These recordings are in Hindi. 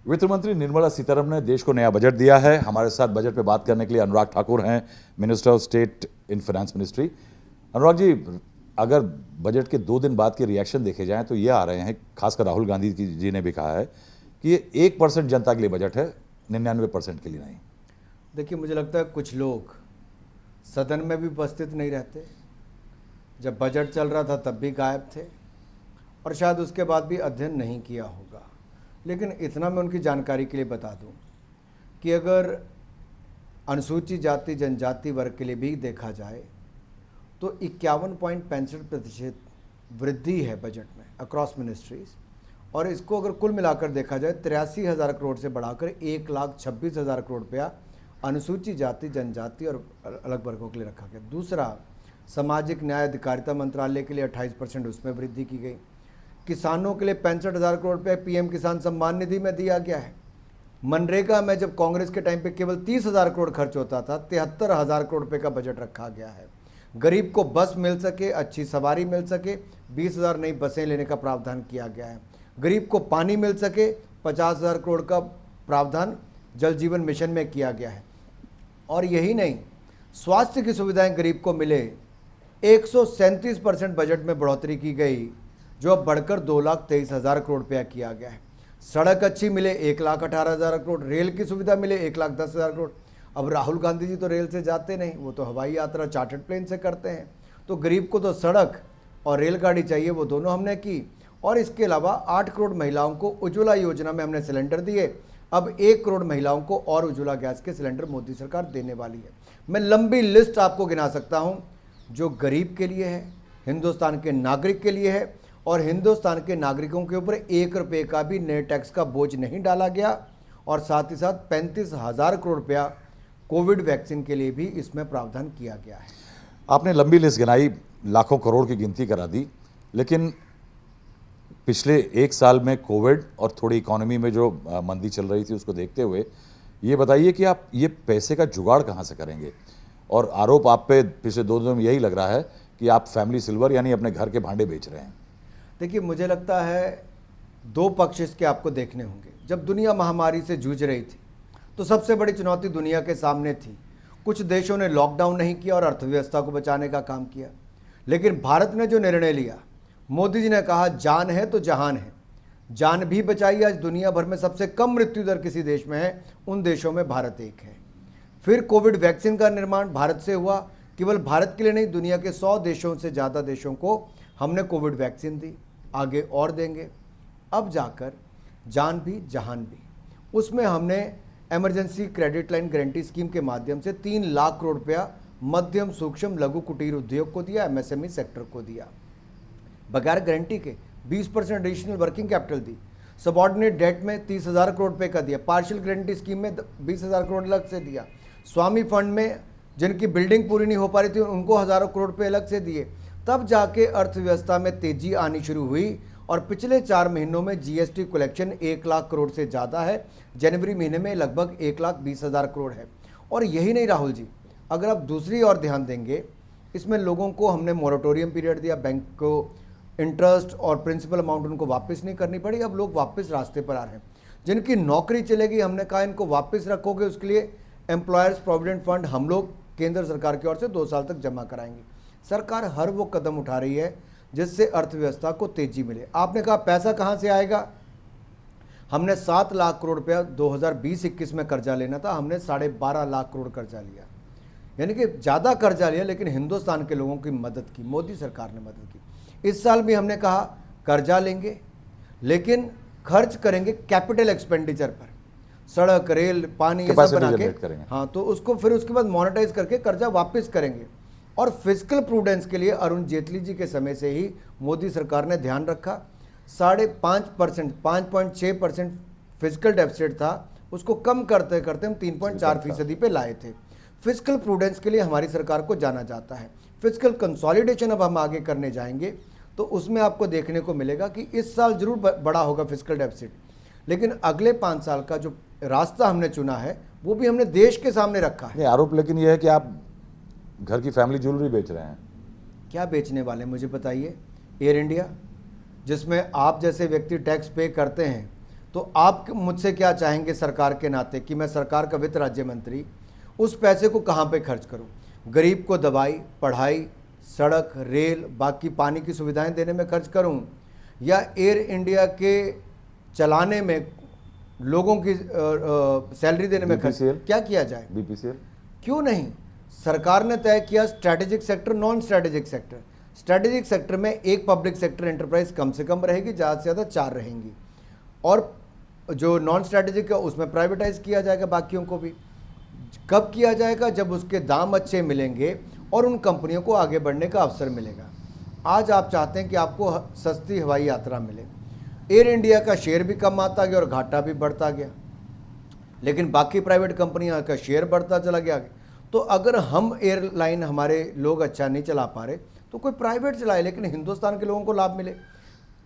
वित्त मंत्री निर्मला सीतारमण ने देश को नया बजट दिया है। हमारे साथ बजट पे बात करने के लिए अनुराग ठाकुर हैं, minister of state in finance ministry. Anurag ji, अगर बजट के 2 दिन बाद के रिएक्शन देखे जाएं तो ये आ रहे हैं, खासकर राहुल गांधी जी ने भी कहा है कि ये 1% जनता के लिए बजट है, 99% के लिए नहीं। देखिए, मुझे लगता है कुछ लोग सदन में भी उपस्थित नहीं रहते, जब बजट चल रहा था तब भी गायब थे, और शायद उसके बाद भी अध्ययन नहीं किया होगा। लेकिन इतना मैं उनकी जानकारी के लिए बता दूं कि अगर अनुसूचित जाति जनजाति वर्ग के लिए भी देखा जाए तो 51.65% वृद्धि है बजट में अक्रॉस मिनिस्ट्रीज, और इसको अगर कुल मिलाकर देखा जाए 83,000 करोड़ से बढ़ाकर 1,26,000 करोड़ रुपया अनुसूचित जाति जनजाति और अलग वर्गों के लिए रखा गया। दूसरा, सामाजिक न्याय अधिकारिता मंत्रालय के लिए 28% उसमें वृद्धि की गई। किसानों के लिए 65,000 करोड़ रुपये पीएम किसान सम्मान निधि में दिया गया है। मनरेगा में जब कांग्रेस के टाइम पे केवल 30,000 करोड़ खर्च होता था, 73,000 करोड़ रुपये का बजट रखा गया है। गरीब को बस मिल सके, अच्छी सवारी मिल सके, 20,000 नई बसें लेने का प्रावधान किया गया है। गरीब को पानी मिल सके, 50,000 करोड़ का प्रावधान जल जीवन मिशन में किया गया है। और यही नहीं, स्वास्थ्य की सुविधाएं गरीब को मिले, 137% बजट में बढ़ोतरी की गई, जो अब बढ़कर 2,23,000 करोड़ रुपया किया गया है। सड़क अच्छी मिले, 1,18,000 करोड़। रेल की सुविधा मिले, 1,10,000 करोड़। अब राहुल गांधी जी तो रेल से जाते नहीं, वो तो हवाई यात्रा चार्टर्ड प्लेन से करते हैं। तो गरीब को तो सड़क और रेलगाड़ी चाहिए, वो दोनों हमने की। और इसके अलावा 8 करोड़ महिलाओं को उज्ज्वला योजना में हमने सिलेंडर दिए। अब 1 करोड़ महिलाओं को और उज्ज्वला गैस के सिलेंडर मोदी सरकार देने वाली है। मैं लंबी लिस्ट आपको गिना सकता हूं, जो गरीब के लिए है, हिंदुस्तान के नागरिक के लिए है, और हिंदुस्तान के नागरिकों के ऊपर 1 रुपये का भी नए टैक्स का बोझ नहीं डाला गया। और साथ ही साथ 35,000 करोड़ रुपया कोविड वैक्सीन के लिए भी इसमें प्रावधान किया गया है। आपने लंबी लिस्ट गिनाई, लाखों करोड़ की गिनती करा दी, लेकिन पिछले 1 साल में कोविड और थोड़ी इकोनॉमी में जो मंदी चल रही थी उसको देखते हुए ये बताइए कि आप ये पैसे का जुगाड़ कहाँ से करेंगे? और आरोप आप पे पिछले 2 दिनों में यही लग रहा है कि आप फैमिली सिल्वर यानी अपने घर के भांडे बेच रहे हैं। देखिए, मुझे लगता है 2 पक्ष इसके आपको देखने होंगे। जब दुनिया महामारी से जूझ रही थी तो सबसे बड़ी चुनौती दुनिया के सामने थी। कुछ देशों ने लॉकडाउन नहीं किया और अर्थव्यवस्था को बचाने का काम किया, लेकिन भारत ने जो निर्णय लिया, मोदी जी ने कहा जान है तो जहान है, जान भी बचाई। आज दुनिया भर में सबसे कम मृत्यु दर किसी देश में है, उन देशों में भारत एक है। फिर कोविड वैक्सीन का निर्माण भारत से हुआ। केवल भारत के लिए नहीं, दुनिया के 100 देशों से ज़्यादा देशों को हमने कोविड वैक्सीन दी, आगे और देंगे। अब जाकर जान भी जहान भी, उसमें हमने emergency credit line guarantee scheme के माध्यम से 3 लाख करोड़ रुपया मध्यम सूक्ष्म लघु कुटीर उद्योग को दिया, एमएसएमई सेक्टर को दिया। बगैर गारंटी के 20% एडिशनल वर्किंग कैपिटल दी। सबऑर्डिनेट डेट में 30,000 करोड़ रुपये का दिया। पार्शियल गारंटी स्कीम में 20,000 करोड़ अलग से दिया। स्वामी फंड में जिनकी बिल्डिंग पूरी नहीं हो पा रही थी उनको हज़ारों करोड़ रुपये अलग से दिए। तब जाके अर्थव्यवस्था में तेजी आनी शुरू हुई, और पिछले 4 महीनों में जीएसटी कलेक्शन 1 लाख करोड़ से ज़्यादा है। जनवरी महीने में लगभग 1,20,000 करोड़ है। और यही नहीं राहुल जी, अगर आप दूसरी ओर ध्यान देंगे, इसमें लोगों को हमने मोरेटोरियम पीरियड दिया, बैंक को इंटरेस्ट और प्रिंसिपल अमाउंट उनको वापस नहीं करनी पड़ी। अब लोग वापस रास्ते पर आ रहे हैं। जिनकी नौकरी चलेगी, हमने कहा इनको वापस रखोगे, उसके लिए एम्प्लॉयर्स प्रोविडेंट फंड हम लोग केंद्र सरकार की ओर से 2 साल तक जमा कराएंगे। सरकार हर वो कदम उठा रही है जिससे अर्थव्यवस्था को तेजी मिले। आपने कहा पैसा कहाँ से आएगा? हमने 7 लाख करोड़ रुपया 2020-21 में कर्जा लेना था, हमने 12.5 लाख करोड़ कर्जा लिया, यानी कि ज़्यादा कर्जा लिया, लेकिन हिंदुस्तान के लोगों की मदद की, मोदी सरकार ने मदद की। इस साल भी हमने कहा कर्जा लेंगे, लेकिन खर्च करेंगे कैपिटल एक्सपेंडिचर पर, सड़क रेल पानी ये सब बना के, हाँ, तो उसको फिर उसके बाद मोनेटाइज करके कर्जा वापस करेंगे। और फिजिकल प्रूडेंस के लिए अरुण जेटली जी के समय से ही मोदी सरकार ने ध्यान रखा। 5.5%, 5.6% फिजिकल डेफिसिट था, उसको कम करते करते हम 3.4% पे लाए थे। फिजिकल प्रूडेंस के लिए हमारी सरकार को जाना जाता है। फिजिकल कंसोलिडेशन अब हम आगे करने जाएंगे, तो उसमें आपको देखने को मिलेगा कि इस साल जरूर बड़ा होगा फिजिकल डेफिसिट, लेकिन अगले 5 साल का जो रास्ता हमने चुना है वो भी हमने देश के सामने रखा है। आरोप लेकिन यह है कि आप घर की फैमिली ज्वेलरी बेच रहे हैं। क्या बेचने वाले मुझे बताइए? एयर इंडिया, जिसमें आप जैसे व्यक्ति टैक्स पे करते हैं, तो आप मुझसे क्या चाहेंगे सरकार के नाते कि मैं सरकार का वित्त राज्य मंत्री उस पैसे को कहाँ पे खर्च करूँ? गरीब को दवाई, पढ़ाई, सड़क, रेल, बाकी पानी की सुविधाएं देने में खर्च करूं, या एयर इंडिया के चलाने में, लोगों की सैलरी देने में खर्च? BPCL? क्या किया जाए? BPCL? क्यों नहीं? सरकार ने तय किया strategic sector, non strategic sector. Strategic sector में एक पब्लिक सेक्टर एंटरप्राइज कम से कम रहेगी, ज़्यादा से ज़्यादा 4 रहेंगी, और जो नॉन स्ट्रैटेजिक है उसमें प्राइवेटाइज किया जाएगा बाकियों को भी। कब किया जाएगा? जब उसके दाम अच्छे मिलेंगे और उन कंपनियों को आगे बढ़ने का अवसर मिलेगा। आज आप चाहते हैं कि आपको सस्ती हवाई यात्रा मिले, एयर इंडिया का शेयर भी कम आता गया और घाटा भी बढ़ता गया, लेकिन बाकी प्राइवेट कंपनियां का शेयर बढ़ता चला गया। तो अगर हम एयरलाइन, हमारे लोग अच्छा नहीं चला पा रहे तो कोई प्राइवेट चलाए, लेकिन हिंदुस्तान के लोगों को लाभ मिले।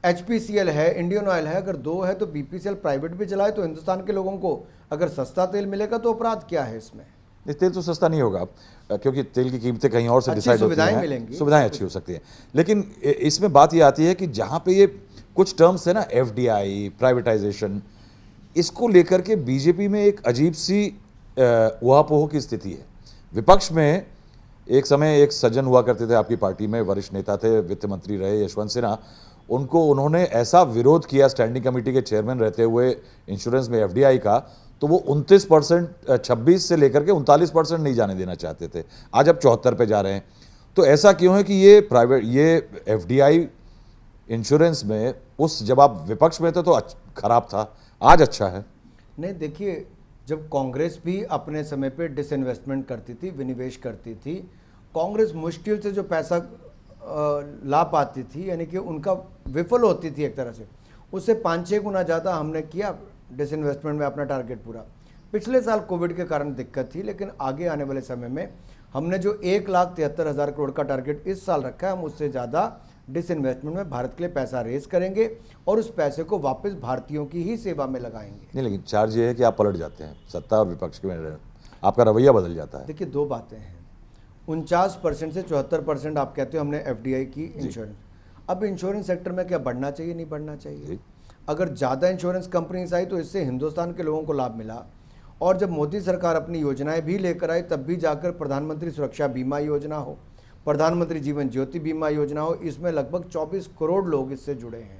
HPCL है, इंडियन ऑयल है, अगर 2 है तो BPCL प्राइवेट भी चलाए तो हिंदुस्तान के लोगों को अगर सस्ता तेल मिलेगा तो अपराध क्या है इसमें? तेल तो सस्ता नहीं होगा, क्योंकि तेल की कीमतें कहीं और से डिसाइड होती हैं, मिलेंगी, सुविधाएं अच्छी हो सकती हैं। लेकिन इसमें बात ये आती है कि जहां पे ये कुछ टर्म्स है ना, FDI, प्राइवेटाइजेशन, इसको लेकर के बीजेपी में एक अजीब सी उहापोह की स्थिति है। विपक्ष में एक समय एक सज्जन हुआ करते थे आपकी पार्टी में, वरिष्ठ नेता थे, वित्त मंत्री रहे, यशवंत सिन्हा। उन्होंने ऐसा विरोध किया स्टैंडिंग कमेटी के चेयरमैन रहते हुए इंश्योरेंस में FDI का, तो वो 29%, 26 से लेकर के 39% नहीं जाने देना चाहते थे। आज अब 74 पे जा रहे हैं। तो ऐसा क्यों है कि ये FDI इंश्योरेंस में उस जब आप विपक्ष में थे तो खराब था, आज अच्छा है? नहीं, देखिए, जब कांग्रेस भी अपने समय पे डिसइन्वेस्टमेंट करती थी, विनिवेश करती थी, कांग्रेस मुश्किल से जो पैसा ला पाती थी, यानी कि उनका विफल होती थी एक तरह से, उससे 5-6 गुना ज़्यादा हमने किया डिसइन्वेस्टमेंट में अपना टारगेट पूरा। पिछले साल कोविड के कारण दिक्कत थी, लेकिन आगे आने वाले समय में हमने जो 1,73,000 करोड़ का टारगेट इस साल रखा है, हम उससे ज़्यादा डिसइन्वेस्टमेंट में भारत के लिए पैसा रेज करेंगे और उस पैसे को वापस भारतीयों की ही सेवा में लगाएंगे। नहीं, लेकिन चार्ज ये है कि आप पलट जाते हैं, सत्ता और विपक्ष के, आपका रवैया बदल जाता है। देखिए, 2 बातें हैं। 49% से 74% आप कहते हो हमने FDI की इंश्योरेंस। अब इंश्योरेंस सेक्टर में क्या बढ़ना चाहिए, नहीं बढ़ना चाहिए? अगर ज़्यादा इंश्योरेंस कंपनीज आई तो इससे हिंदुस्तान के लोगों को लाभ मिला, और जब मोदी सरकार अपनी योजनाएं भी लेकर आई तब भी जाकर प्रधानमंत्री सुरक्षा बीमा योजना हो, प्रधानमंत्री जीवन ज्योति बीमा योजना हो, इसमें लगभग 24 करोड़ लोग इससे जुड़े हैं।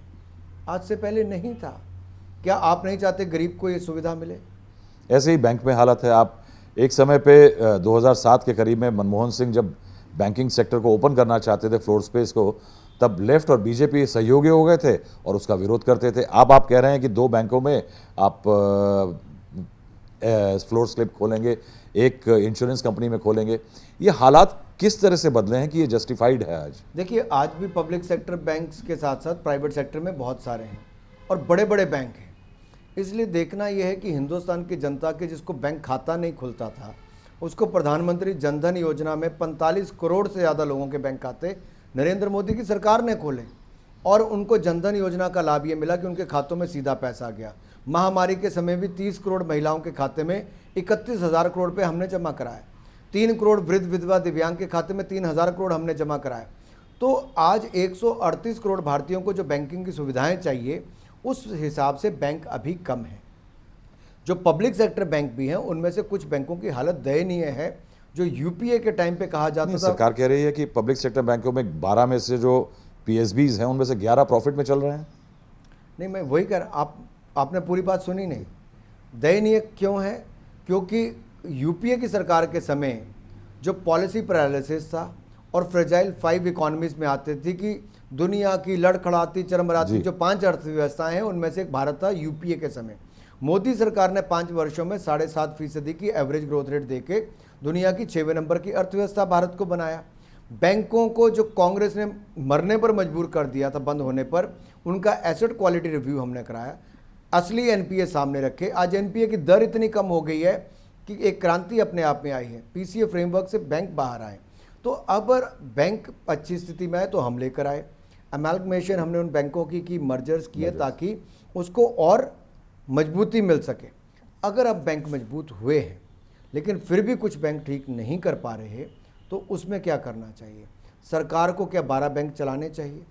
आज से पहले नहीं था। क्या आप नहीं चाहते गरीब को ये सुविधा मिले? ऐसे ही बैंक में हालत है। आप एक समय पे 2007 के करीब में मनमोहन सिंह जब बैंकिंग सेक्टर को ओपन करना चाहते थे, फ्लोर स्पेस को, तब लेफ्ट और बीजेपी सहयोगी हो गए थे और उसका विरोध करते थे। अब आप कह रहे हैं कि 2 बैंकों में आप फ्लोर स्लिप खोलेंगे, एक इंश्योरेंस कंपनी में खोलेंगे। ये हालात किस तरह से बदले हैं कि ये जस्टिफाइड है आज? देखिए, आज भी पब्लिक सेक्टर बैंक्स के साथ साथ प्राइवेट सेक्टर में बहुत सारे हैं और बड़े बड़े बैंक हैं। इसलिए देखना यह है कि हिंदुस्तान की जनता के जिसको बैंक खाता नहीं खुलता था, उसको प्रधानमंत्री जनधन योजना में 45 करोड़ से ज़्यादा लोगों के बैंक खाते नरेंद्र मोदी की सरकार ने खोले, और उनको जनधन योजना का लाभ ये मिला कि उनके खातों में सीधा पैसा गया। महामारी के समय भी 30 करोड़ महिलाओं के खाते में 31,000 करोड़ पे हमने जमा कराए। 3 करोड़ वृद्ध विधवा दिव्यांग के खाते में 3,000 करोड़ हमने जमा कराए। तो आज 138 करोड़ भारतीयों को जो बैंकिंग की सुविधाएं चाहिए, उस हिसाब से बैंक अभी कम है। जो पब्लिक सेक्टर बैंक भी हैं, उनमें से कुछ बैंकों की हालत दयनीय है। जो UPA के टाइम पे कहा जाता था, सरकार कह रही है कि पब्लिक सेक्टर बैंकों में 12 में से जो PSBs हैं उनमें से 11 प्रॉफिट में चल रहे हैं। नहीं, मैं वही कह रहा, आपने पूरी बात सुनी नहीं। दयनीय क्यों है? क्योंकि UPA की सरकार के समय जो पॉलिसी पैरालिसिस था और फ्रेजाइल 5 इकोनॉमीज में आते थे कि दुनिया की लड़खड़ाती चरमराती जो 5 अर्थव्यवस्थाएं हैं उनमें से एक भारत था। UPA के समय मोदी सरकार ने 5 वर्षों में 7.5% की एवरेज ग्रोथ रेट देके दुनिया की 6वें नंबर की अर्थव्यवस्था भारत को बनाया। बैंकों को जो कांग्रेस ने मरने पर मजबूर कर दिया था, बंद होने पर, उनका एसेट क्वालिटी रिव्यू हमने कराया, असली NPA सामने रखे। आज NPA की दर इतनी कम हो गई है कि एक क्रांति अपने आप में आई है। PCA फ्रेमवर्क से बैंक बाहर आए। तो अब बैंक अच्छी स्थिति में आए तो हम लेकर आए अमेल्गमेशन, हमने उन बैंकों की मर्जर्स किए ताकि उसको और मजबूती मिल सके। अगर अब बैंक मजबूत हुए हैं लेकिन फिर भी कुछ बैंक ठीक नहीं कर पा रहे, तो उसमें क्या करना चाहिए? सरकार को क्या 12 बैंक चलाने चाहिए,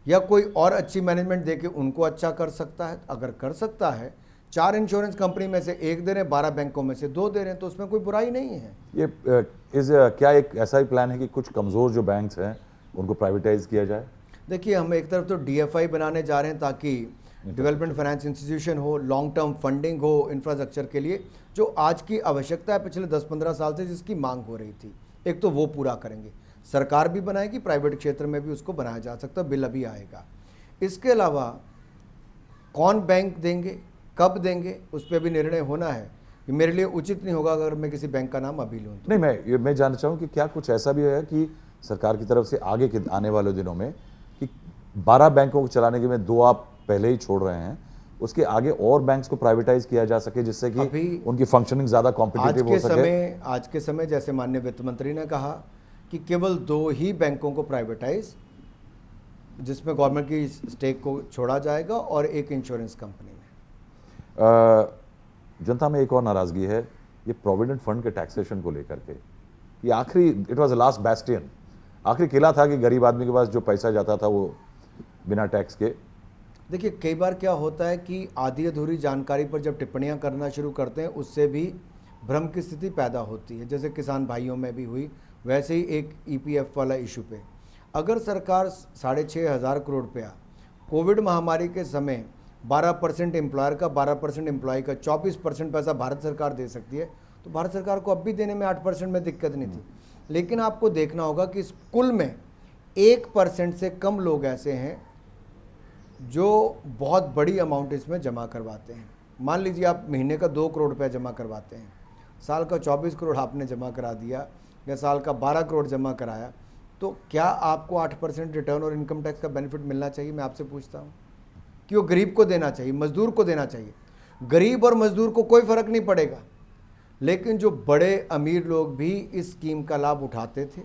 या कोई और अच्छी मैनेजमेंट देके उनको अच्छा कर सकता है। अगर कर सकता है, 4 इंश्योरेंस कंपनी में से 1 दे रहे हैं, 12 बैंकों में से 2 दे रहे हैं, तो उसमें कोई बुराई नहीं है। ये क्या एक ऐसा ही प्लान है कि कुछ कमज़ोर जो बैंक्स हैं उनको प्राइवेटाइज किया जाए? देखिए, हम एक तरफ तो डीएफआई बनाने जा रहे हैं ताकि डेवलपमेंट फाइनेंस इंस्टीट्यूशन हो, लॉन्ग टर्म फंडिंग हो इंफ्रास्ट्रक्चर के लिए, जो आज की आवश्यकता है पिछले 10-15 साल से जिसकी मांग हो रही थी, एक तो वो पूरा करेंगे। सरकार भी बनाएगी, प्राइवेट क्षेत्र में भी उसको बनाया जा सकता है, बिल अभी आएगा। इसके अलावा कौन बैंक देंगे, कब देंगे, उस पर भी निर्णय होना है। ये मेरे लिए उचित नहीं होगा अगर मैं किसी बैंक का नाम अभी लूँ तो। नहीं, मैं जानना चाहूँ कि क्या कुछ ऐसा भी है कि सरकार की तरफ से आगे के आने वाले दिनों में कि 12 बैंकों को चलाने के में 2 आप पहले ही छोड़ रहे हैं, उसके आगे और बैंक्स को प्राइवेटाइज किया जा सके जिससे कि उनकी फंक्शनिंग ज़्यादा कॉम्पिटिटिव हो सके? आज के समय जैसे माननीय वित्त मंत्री ने कहा कि केवल 2 ही बैंकों को प्राइवेटाइज, जिसमें गवर्नमेंट की स्टेक को छोड़ा जाएगा, और एक इंश्योरेंस कंपनी में। जनता में एक और नाराजगी है ये प्रोविडेंट फंड के टैक्सेशन को लेकर के। ये आखिरी, it was the last Bastian, आखिरी किला था कि गरीब आदमी के पास जो पैसा जाता था वो बिना टैक्स के। देखिए, कई बार क्या होता है कि आधी अधूरी जानकारी पर जब टिप्पणियां करना शुरू करते हैं, उससे भी भ्रम की स्थिति पैदा होती है। जैसे किसान भाइयों में भी हुई, वैसे ही एक ईपीएफ वाला इशू पे अगर सरकार 6,500 करोड़ रुपया कोविड महामारी के समय 12% एम्प्लॉयर का, 12% एम्प्लॉय का, 24% पैसा भारत सरकार दे सकती है, तो भारत सरकार को अब भी देने में 8% में दिक्कत नहीं थी। लेकिन आपको देखना होगा कि इस कुल में 1% से कम लोग ऐसे हैं जो बहुत बड़ी अमाउंट इसमें जमा करवाते हैं। मान लीजिए आप महीने का 2 करोड़ रुपया जमा करवाते हैं, साल का 24 करोड़ आपने जमा करा दिया या साल का 12 करोड़ जमा कराया, तो क्या आपको 8% रिटर्न और इनकम टैक्स का बेनिफिट मिलना चाहिए? मैं आपसे पूछता हूँ कि वो गरीब को देना चाहिए, मजदूर को देना चाहिए। गरीब और मजदूर को कोई फर्क नहीं पड़ेगा, लेकिन जो बड़े अमीर लोग भी इस स्कीम का लाभ उठाते थे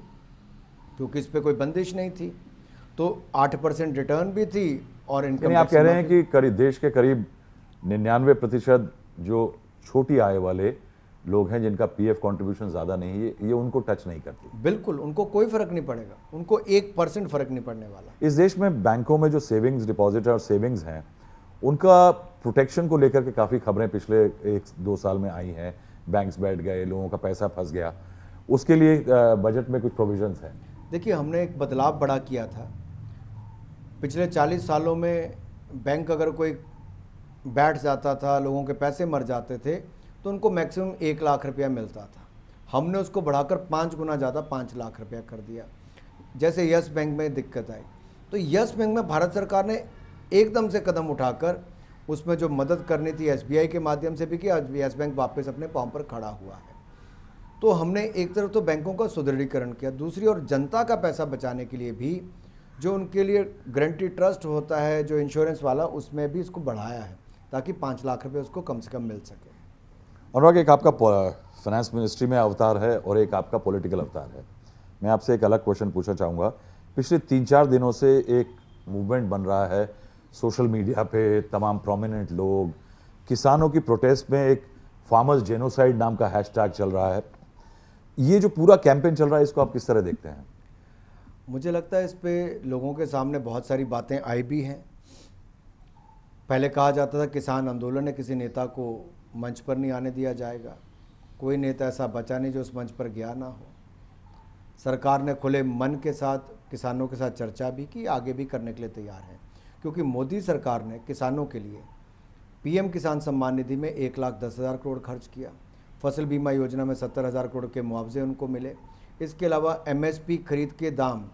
क्योंकि इस पर कोई बंदिश नहीं थी, तो 8% रिटर्न भी थी और इनकम। आप कह रहे हैं कि देश के करीब 99% जो छोटी आय वाले लोग हैं जिनका पीएफ कंट्रीब्यूशन ज़्यादा नहीं है, ये उनको टच नहीं करती? बिल्कुल, उनको कोई फर्क नहीं पड़ेगा, उनको 1% फर्क नहीं पड़ने वाला। इस देश में बैंकों में जो सेविंग्स डिपॉजिट और सेविंग्स हैं, उनका प्रोटेक्शन को लेकर के काफ़ी खबरें पिछले 1-2 साल में आई हैं। बैंक्स बैठ गए, लोगों का पैसा फंस गया, उसके लिए बजट में कुछ प्रोविजंस हैं? देखिए, हमने एक बदलाव बड़ा किया था। पिछले 40 सालों में बैंक अगर कोई बैठ जाता था, लोगों के पैसे मर जाते थे, तो उनको मैक्सिमम 1 लाख रुपया मिलता था। हमने उसको बढ़ाकर 5 गुना ज़्यादा 5 लाख रुपया कर दिया। जैसे यस बैंक में दिक्कत आई, तो यस बैंक में भारत सरकार ने एकदम से कदम उठाकर उसमें जो मदद करनी थी एसबीआई के माध्यम से भी की, आज यस बैंक वापस अपने पांव पर खड़ा हुआ है। तो हमने एक तरफ तो बैंकों का सुदृढ़ीकरण किया, दूसरी ओर जनता का पैसा बचाने के लिए भी जो उनके लिए गारंटी ट्रस्ट होता है, जो इंश्योरेंस वाला, उसमें भी इसको बढ़ाया है ताकि 5 लाख रुपए उसको कम से कम मिल सके। अनुराग, एक आपका फाइनेंस मिनिस्ट्री में अवतार है और एक आपका पॉलिटिकल अवतार है। मैं आपसे एक अलग क्वेश्चन पूछना चाहूँगा। पिछले 3-4 दिनों से एक मूवमेंट बन रहा है सोशल मीडिया पे, तमाम प्रोमिनेंट लोग, किसानों की प्रोटेस्ट में एक फार्मर्स जेनोसाइड नाम का हैशटैग चल रहा है। ये जो पूरा कैंपेन चल रहा है, इसको आप किस तरह देखते हैं? मुझे लगता है इस पे लोगों के सामने बहुत सारी बातें आई भी हैं। पहले कहा जाता था किसान आंदोलन है, किसी नेता को मंच पर नहीं आने दिया जाएगा। कोई नेता ऐसा बचा नहीं जो उस मंच पर गया ना हो। सरकार ने खुले मन के साथ किसानों के साथ चर्चा भी की, आगे भी करने के लिए तैयार है, क्योंकि मोदी सरकार ने किसानों के लिए पीएम किसान सम्मान निधि में 1,10,000 करोड़ खर्च किया। फसल बीमा योजना में 70,000 करोड़ के मुआवजे उनको मिले। इसके अलावा एमएसपी खरीद के दाम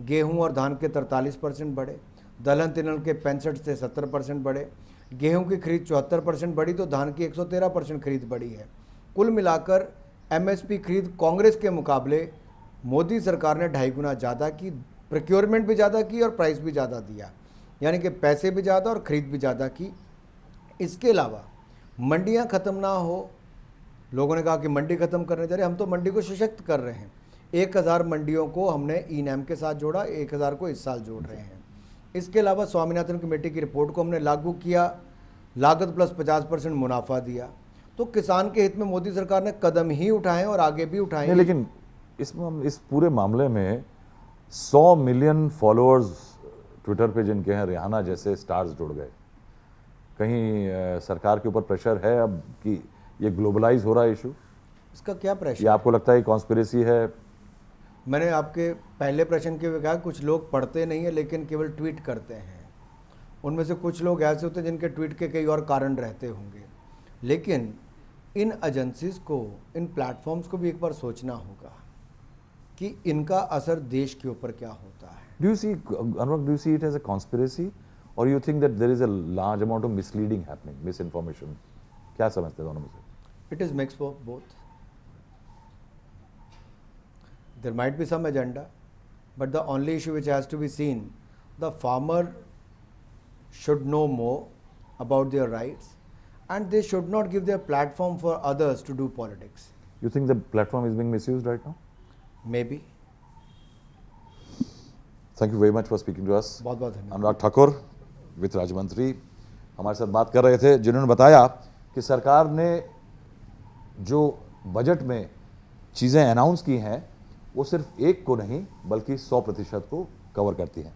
गेहूं और धान के 43% बढ़े, दलहन तिलहन के 65 से 70% बढ़े, गेहूं की खरीद 74% बढ़ी, तो धान की 113% खरीद बढ़ी है। कुल मिलाकर एमएसपी खरीद कांग्रेस के मुकाबले मोदी सरकार ने 2.5 गुना ज़्यादा की, प्रोक्योरमेंट भी ज़्यादा की और प्राइस भी ज़्यादा दिया, यानी कि पैसे भी ज़्यादा और ख़रीद भी ज़्यादा की। इसके अलावा मंडियां ख़त्म ना हो, लोगों ने कहा कि मंडी ख़त्म करने जा रहे, हम तो मंडी को सशक्त कर रहे हैं। 1000 मंडियों को हमने ई नैम के साथ जोड़ा, 1000 को इस साल जोड़ रहे हैं। इसके अलावा स्वामीनाथन कमेटी की रिपोर्ट को हमने लागू किया, लागत प्लस 50% मुनाफा दिया। तो किसान के हित में मोदी सरकार ने कदम ही उठाए और आगे भी उठाए। लेकिन इस पूरे मामले में 100 मिलियन फॉलोअर्स ट्विटर पे जिनके हैं रिहाना जैसे स्टार्स जुड़ गए, कहीं सरकार के ऊपर प्रेशर है अब कि ये ग्लोबलाइज हो रहा है इशू? इसका क्या प्रेशर? या आपको लगता है कॉन्स्पिरेसी है? मैंने आपके पहले प्रश्न के कहा कुछ लोग पढ़ते नहीं है लेकिन केवल ट्वीट करते हैं। उनमें से कुछ लोग ऐसे होते हैं जिनके ट्वीट के कई और कारण रहते होंगे, लेकिन इन एजेंसीज को, इन प्लेटफॉर्म्स को भी एक बार सोचना होगा कि इनका असर देश के ऊपर क्या होता है। Do you see, Anurag, do you see it as a conspiracy, or you think that there is a large amount of misleading happening, misinformation? क्या समझते हैं दोनों में से? It is mix of both. There might be some agenda, but the only issue which has to be seen, the farmer should know more about their rights, and they should not give their platform for others to do politics. You think the platform is being misused right now? Maybe. Thank you very much for speaking to us. बहुत बहुत धन्यवाद। अनुराग ठाकुर, वित्त राज्य मंत्री, हमारे साथ बात कर रहे थे, जिन्होंने बताया कि सरकार ने जो बजट में चीज़ें अनाउंस की हैं वो सिर्फ एक को नहीं बल्कि 100% को कवर करती हैं।